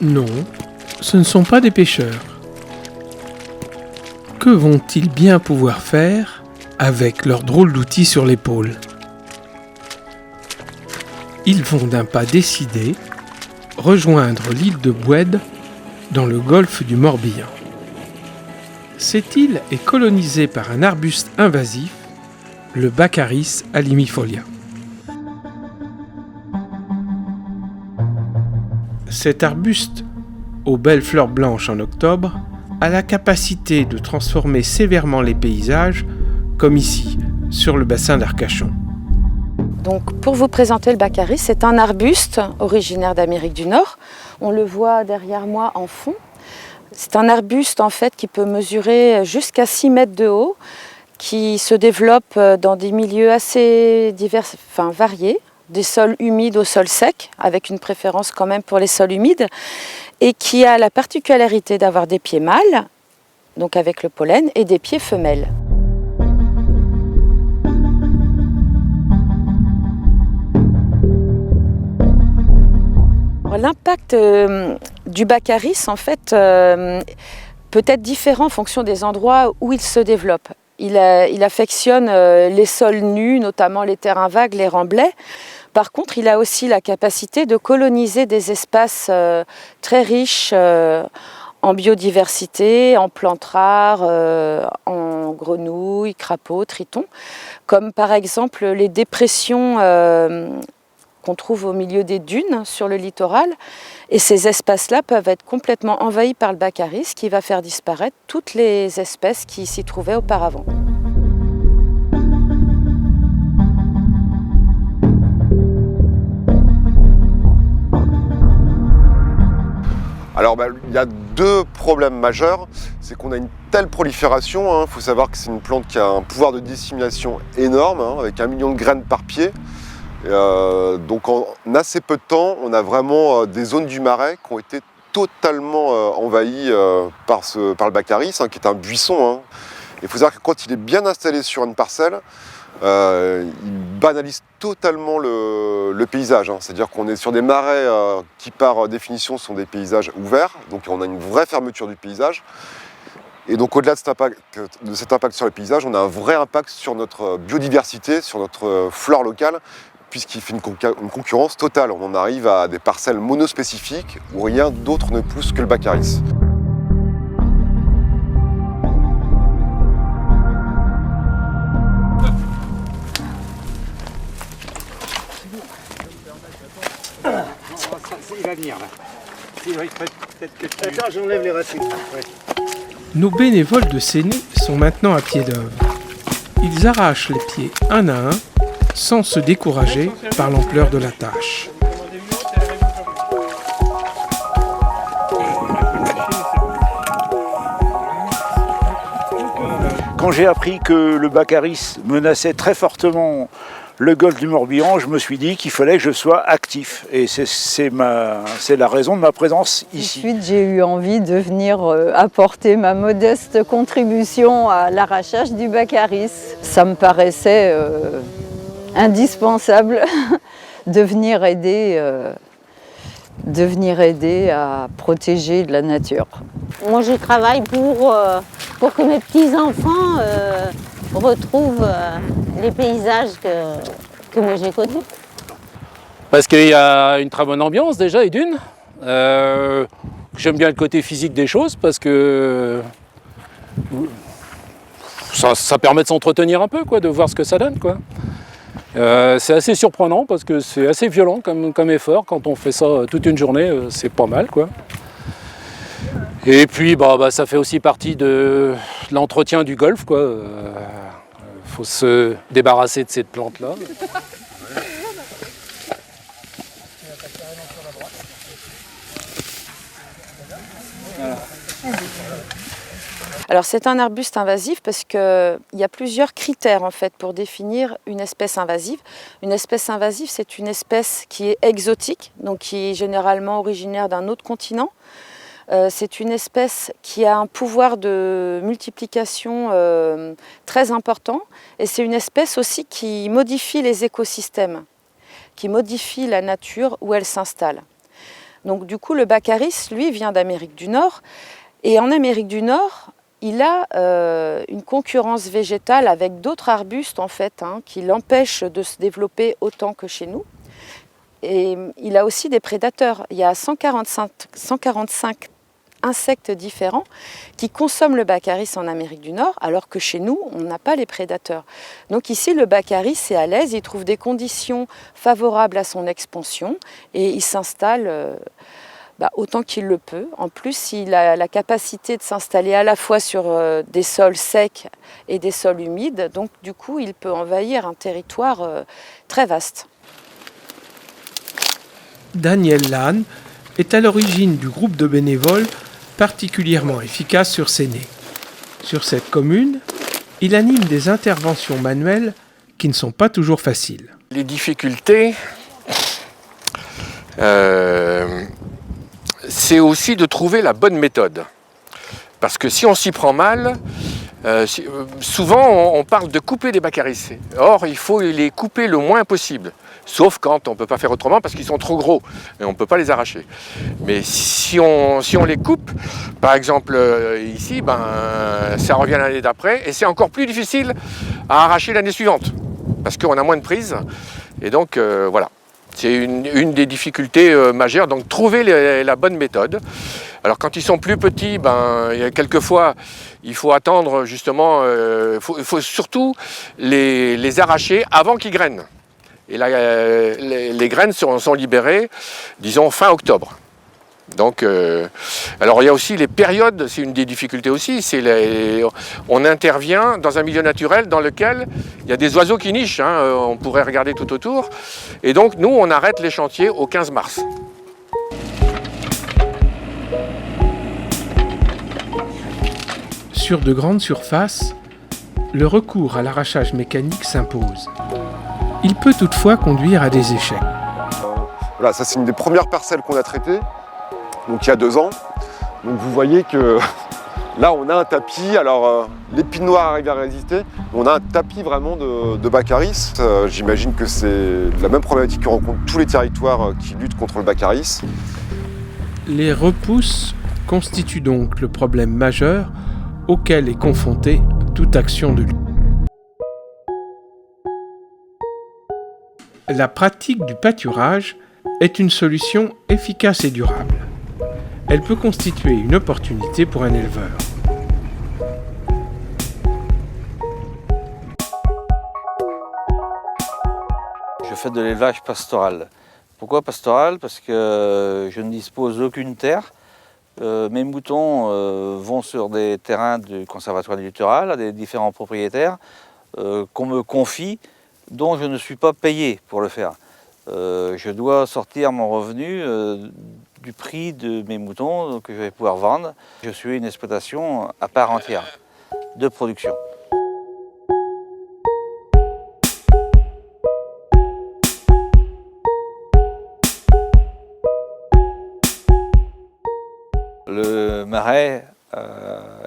Non, ce ne sont pas des pêcheurs. Que vont-ils bien pouvoir faire avec leur drôle d'outil sur l'épaule? Ils vont d'un pas décidé rejoindre l'île de Boued dans le golfe du Morbihan. Cette île est colonisée par un arbuste invasif, le Baccharis alimifolia. Cet arbuste, aux belles fleurs blanches en octobre, a la capacité de transformer sévèrement les paysages, comme ici, sur le bassin d'Arcachon. Donc, pour vous présenter le Baccharis, c'est un arbuste originaire d'Amérique du Nord. On le voit derrière moi en fond. C'est un arbuste en fait qui peut mesurer jusqu'à 6 mètres de haut, qui se développe dans des milieux assez variés, des sols humides aux sols secs, avec une préférence quand même pour les sols humides, et qui a la particularité d'avoir des pieds mâles, donc avec le pollen, et des pieds femelles. L'impact du Baccharis, en fait, peut être différent en fonction des endroits où il se développe. Il affectionne les sols nus, notamment les terrains vagues, les remblais. Par contre, il a aussi la capacité de coloniser des espaces très riches en biodiversité, en plantes rares, en grenouilles, crapauds, tritons, comme par exemple les dépressions qu'on trouve au milieu des dunes sur le littoral. Et ces espaces-là peuvent être complètement envahis par le Baccharis qui va faire disparaître toutes les espèces qui s'y trouvaient auparavant. Alors il y a deux problèmes majeurs, c'est qu'on a une telle prolifération, il faut savoir que c'est une plante qui a un pouvoir de dissémination énorme, avec 1 million de graines par pied. Donc en assez peu de temps, on a vraiment des zones du Marais qui ont été totalement envahies par le Baccharis, qui est un buisson. Il faut savoir que quand il est bien installé sur une parcelle, il banalise totalement le paysage. C'est-à-dire qu'on est sur des marais qui par définition sont des paysages ouverts, donc on a une vraie fermeture du paysage. Et donc au-delà de cet impact sur le paysage, on a un vrai impact sur notre biodiversité, sur notre flore locale, puisqu'il fait une concurrence totale. On en arrive à des parcelles monospécifiques où rien d'autre ne pousse que le Baccharis. Il va venir là. Attends, j'enlève les racines. Ouais. Nos bénévoles de Séné sont maintenant à pied d'œuvre. Ils arrachent les pieds un à un, sans se décourager par l'ampleur de la tâche. Quand j'ai appris que le Baccharis menaçait très fortement le golfe du Morbihan, je me suis dit qu'il fallait que je sois actif. Et c'est la raison de ma présence ici. Ensuite, j'ai eu envie de venir apporter ma modeste contribution à l'arrachage du Baccharis. Ça me paraissait indispensable de venir aider à protéger de la nature. Moi, je travaille pour que mes petits-enfants retrouvent les paysages que moi j'ai connus. Parce qu'il y a une très bonne ambiance déjà et d'une. J'aime bien le côté physique des choses parce que ça permet de s'entretenir un peu, de voir ce que ça donne, c'est assez surprenant parce que c'est assez violent comme effort. Quand on fait ça toute une journée, c'est pas mal, Et puis ça fait aussi partie de l'entretien du golfe, faut se débarrasser de cette plante-là. Alors c'est un arbuste invasif parce qu'il y a plusieurs critères en fait pour définir une espèce invasive. Une espèce invasive, c'est une espèce qui est exotique, donc qui est généralement originaire d'un autre continent. C'est une espèce qui a un pouvoir de multiplication très important et c'est une espèce aussi qui modifie les écosystèmes, qui modifie la nature où elle s'installe. Donc du coup, le Baccharis, lui, vient d'Amérique du Nord. Et en Amérique du Nord, il a une concurrence végétale avec d'autres arbustes, en fait, qui l'empêchent de se développer autant que chez nous. Et il a aussi des prédateurs. Il y a 145 insectes différents qui consomment le Baccharis en Amérique du Nord, alors que chez nous, on n'a pas les prédateurs. Donc ici, le Baccharis est à l'aise, il trouve des conditions favorables à son expansion et il s'installe autant qu'il le peut. En plus, il a la capacité de s'installer à la fois sur des sols secs et des sols humides, donc du coup, il peut envahir un territoire très vaste. Daniel Lannes est à l'origine du groupe de bénévoles particulièrement efficace sur Séné. Sur cette commune, il anime des interventions manuelles qui ne sont pas toujours faciles. Les difficultés, c'est aussi de trouver la bonne méthode. Parce que si on s'y prend mal, souvent on parle de couper des Baccharis. Or, il faut les couper le moins possible. Sauf quand on ne peut pas faire autrement parce qu'ils sont trop gros et on ne peut pas les arracher. Mais si on les coupe, par exemple ici, ça revient l'année d'après et c'est encore plus difficile à arracher l'année suivante parce qu'on a moins de prise. Et donc voilà, c'est une des difficultés majeures, donc trouver la bonne méthode. Alors quand ils sont plus petits, quelquefois il faut attendre justement, il faut surtout les arracher avant qu'ils grainent. Et là, les graines sont libérées, disons, fin octobre. Donc, alors il y a aussi les périodes, c'est une des difficultés aussi, on intervient dans un milieu naturel dans lequel il y a des oiseaux qui nichent, on pourrait regarder tout autour. Et donc, nous, on arrête les chantiers au 15 mars. Sur de grandes surfaces, le recours à l'arrachage mécanique s'impose. Il peut toutefois conduire à des échecs. Voilà, ça c'est une des premières parcelles qu'on a traitées, donc il y a 2 ans. Donc vous voyez que là on a un tapis, alors l'épine noire arrive à résister, on a un tapis vraiment de Baccharis. J'imagine que c'est la même problématique que rencontrent tous les territoires qui luttent contre le Baccharis. Les repousses constituent donc le problème majeur auquel est confrontée toute action de lutte. La pratique du pâturage est une solution efficace et durable. Elle peut constituer une opportunité pour un éleveur. Je fais de l'élevage pastoral. Pourquoi pastoral? Parce que je ne dispose d'aucune terre. Mes moutons vont sur des terrains du Conservatoire du littoral, à des différents propriétaires qu'on me confie, dont je ne suis pas payé pour le faire. Je dois sortir mon revenu du prix de mes moutons que je vais pouvoir vendre. Je suis une exploitation à part entière de production. Le marais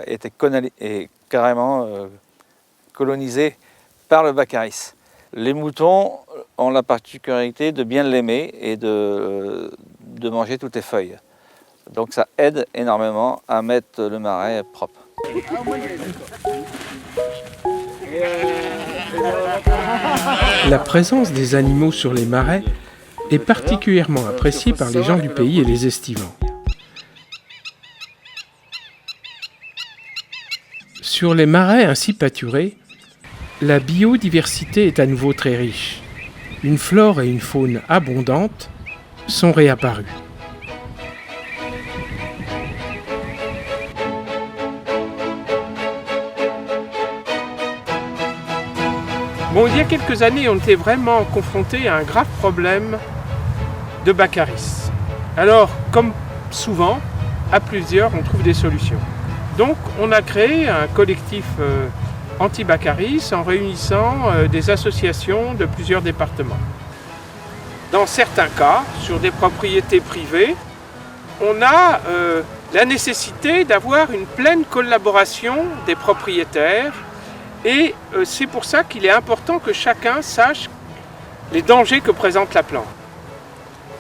est carrément colonisé par le Baccharis. Les moutons ont la particularité de bien l'aimer et de manger toutes les feuilles. Donc ça aide énormément à mettre le marais propre. La présence des animaux sur les marais est particulièrement appréciée par les gens du pays et les estivants. Sur les marais ainsi pâturés, la biodiversité est à nouveau très riche. Une flore et une faune abondantes sont réapparues. Bon, il y a quelques années, on était vraiment confronté à un grave problème de Baccharis. Alors, comme souvent, à plusieurs, on trouve des solutions. Donc, on a créé un collectif anti-Baccharis en réunissant des associations de plusieurs départements. Dans certains cas, sur des propriétés privées, on a la nécessité d'avoir une pleine collaboration des propriétaires et c'est pour ça qu'il est important que chacun sache les dangers que présente la plante.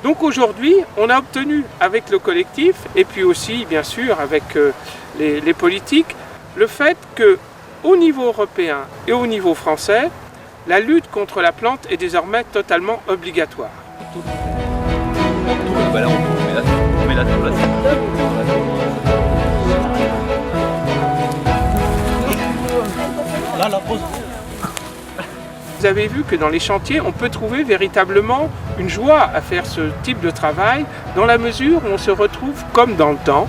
Donc aujourd'hui, on a obtenu avec le collectif, et puis aussi bien sûr avec les politiques, le fait qu'au niveau européen et au niveau français, la lutte contre la plante est désormais totalement obligatoire. Vous avez vu que dans les chantiers, on peut trouver véritablement une joie à faire ce type de travail, dans la mesure où on se retrouve comme dans le temps,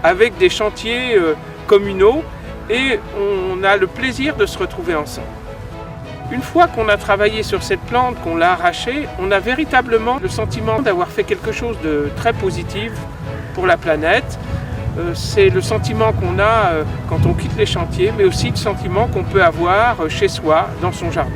avec des chantiers communaux, et on a le plaisir de se retrouver ensemble. Une fois qu'on a travaillé sur cette plante, qu'on l'a arrachée, on a véritablement le sentiment d'avoir fait quelque chose de très positif pour la planète. C'est le sentiment qu'on a quand on quitte les chantiers, mais aussi le sentiment qu'on peut avoir chez soi, dans son jardin.